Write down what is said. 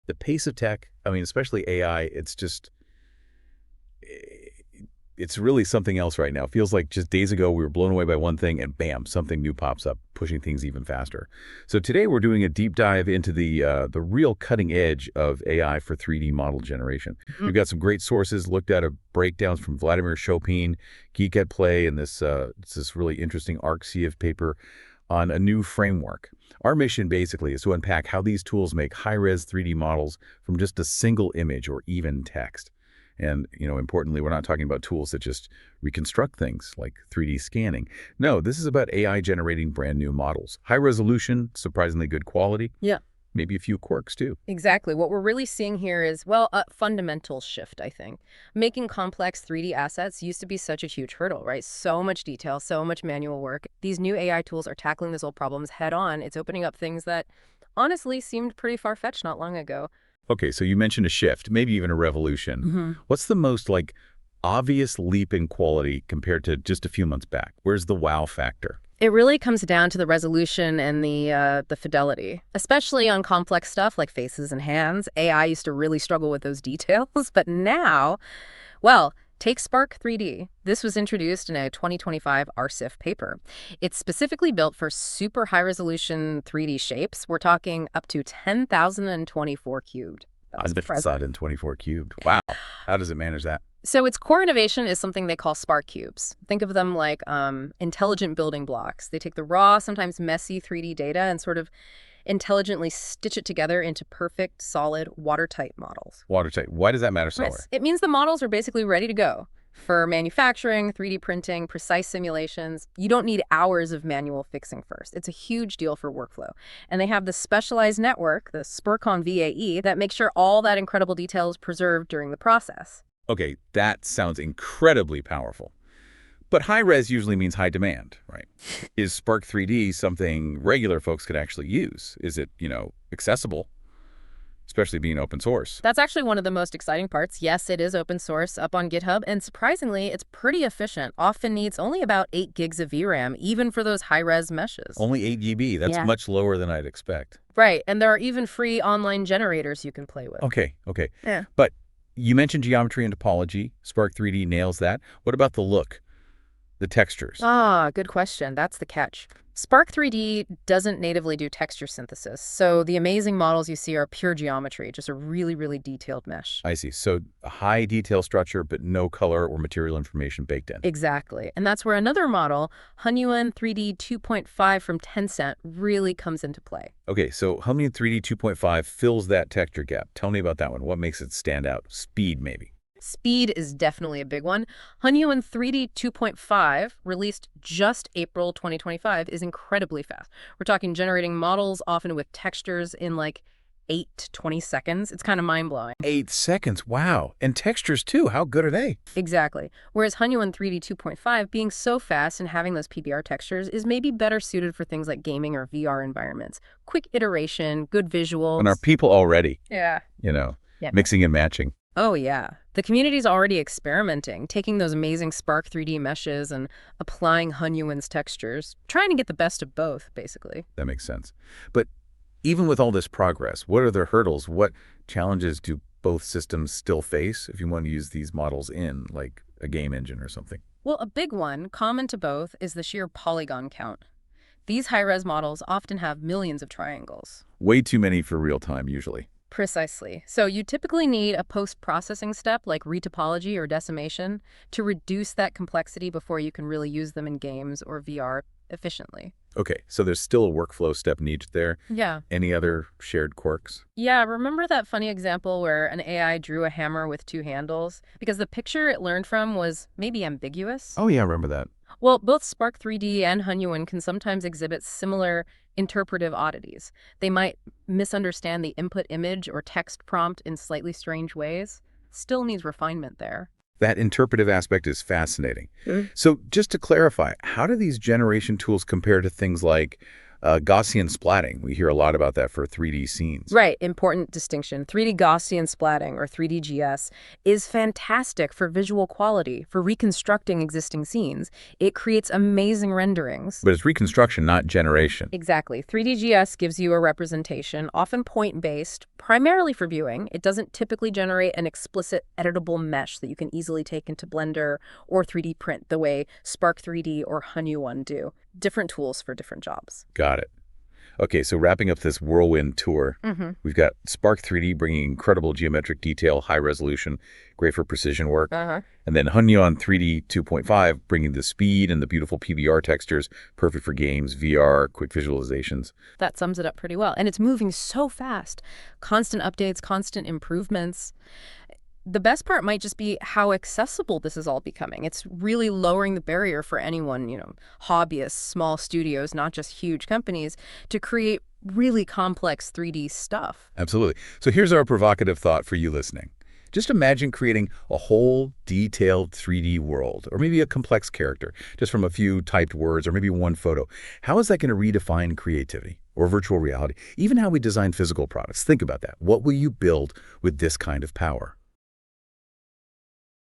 The pace of tech, I mean, especially AI, it's really something else right now. It feels like just days ago we were blown away by one thing and bam, something new pops up, pushing things even faster. So today we're doing a deep dive into the real cutting edge of AI for 3D model generation. We've got some great sources, looked at breakdowns from Vladimir Chopin, Geek at Play, and this really interesting ArcCF paper on a new framework. Our mission basically is to unpack how these tools make high-res 3D models from just a single image or even text. And, importantly, we're not talking about tools that just reconstruct things like 3D scanning. No, this is about AI generating brand new models. High resolution, surprisingly good quality. Yeah. Maybe a few quirks, too. Exactly. What we're really seeing here is, well, a fundamental shift, I think. Making complex 3D assets used to be such a huge hurdle, right? So much detail, so much manual work. These new AI tools are tackling those old problems head on. It's opening up things that honestly seemed pretty far-fetched not long ago. Okay, so you mentioned a shift, maybe even a revolution. What's the most, obvious leap in quality compared to just a few months back? Where's the wow factor? It really comes down to the resolution and the fidelity, especially on complex stuff like faces and hands. AI used to really struggle with those details, but now, well, take Sparc3D. This was introduced in a 2025 RCIF paper. It's specifically built for super high-resolution 3D shapes. We're talking up to 10,024 cubed. That's impressive. 10,024 cubed. Wow. How does it manage that? So its core innovation is something they call Sparcubes. Think of them like intelligent building blocks. They take the raw, sometimes messy 3D data and sort of intelligently stitch it together into perfect, solid, watertight models. Watertight. Why does that matter so much? It means the models are basically ready to go. For manufacturing, 3D printing, precise simulations, you don't need hours of manual fixing first. It's a huge deal for workflow. And they have the specialized network, the Sparconv-VAE, that makes sure all that incredible detail is preserved during the process. Okay, that sounds incredibly powerful. But high-res usually means high demand, right? Is Sparc3D something regular folks could actually use? Is it, accessible, especially being open source? That's actually one of the most exciting parts. Yes, it is open source up on GitHub, and surprisingly, it's pretty efficient. Often needs only about 8 gigs of VRAM, even for those high-res meshes. Only 8 GB. That's much lower than I'd expect. Right, and there are even free online generators you can play with. Okay. Yeah. But you mentioned geometry and topology. Sparc3D nails that. What about the look? The textures? Good question. That's the catch. Sparc3D doesn't natively do texture synthesis, so the amazing models you see are pure geometry, just a really, really detailed mesh. I see. So a high detail structure, but no color or material information baked in. Exactly. And that's where another model, Hunyuan 3D 2.5 from Tencent, really comes into play. Okay, so Hunyuan 3D 2.5 fills that texture gap. Tell me about that one. What makes it stand out? Speed, maybe. Speed is definitely a big one. Hunyuan 3D 2.5, released just April 2025, is incredibly fast. We're talking generating models often with textures in 8 to 20 seconds. It's kind of mind-blowing. 8 seconds, wow. And textures too, how good are they? Exactly. Whereas Hunyuan 3D 2.5, being so fast and having those PBR textures is maybe better suited for things like gaming or VR environments. Quick iteration, good visuals. And are people already, Yeah. mixing and matching? Oh, yeah. The community's already experimenting, taking those amazing Sparc3D meshes and applying Hunyuan's textures, trying to get the best of both, basically. That makes sense. But even with all this progress, what are the hurdles? What challenges do both systems still face if you want to use these models in, like a game engine or something? Well, a big one, common to both, is the sheer polygon count. These high-res models often have millions of triangles. Way too many for real time, usually. Precisely. So you typically need a post-processing step like retopology or decimation to reduce that complexity before you can really use them in games or VR efficiently. Okay, so there's still a workflow step needed there. Yeah. Any other shared quirks? Yeah, remember that funny example where an AI drew a hammer with 2 handles? Because the picture it learned from was maybe ambiguous? Oh yeah, I remember that. Well, both Sparc3D and Hunyuan can sometimes exhibit similar interpretive oddities. They might misunderstand the input image or text prompt in slightly strange ways. Still needs refinement there. That interpretive aspect is fascinating. So just to clarify, how do these generation tools compare to things like Gaussian splatting. We hear a lot about that for 3D scenes. Right, important distinction. 3D Gaussian splatting, or 3D GS, is fantastic for visual quality, for reconstructing existing scenes. It creates amazing renderings. But it's reconstruction, not generation. Exactly. 3D GS gives you a representation, often point-based, primarily for viewing. It doesn't typically generate an explicit editable mesh that you can easily take into Blender or 3D print the way Sparc3D or Hunyuan do. Different tools for different jobs. Got it. Okay, so wrapping up this whirlwind tour, we've got Sparc3D bringing incredible geometric detail, high resolution, great for precision work. And then Hunyuan 3D 2.5 bringing the speed and the beautiful PBR textures, perfect for games, VR, quick visualizations. That sums it up pretty well. And it's moving so fast. Constant updates, constant improvements. The best part might just be how accessible this is all becoming. It's really lowering the barrier for anyone, hobbyists, small studios, not just huge companies, to create really complex 3D stuff. Absolutely. So here's our provocative thought for you listening. Just imagine creating a whole detailed 3D world, or maybe a complex character, just from a few typed words, or maybe one photo. How is that going to redefine creativity or virtual reality? Even how we design physical products. Think about that. What will you build with this kind of power?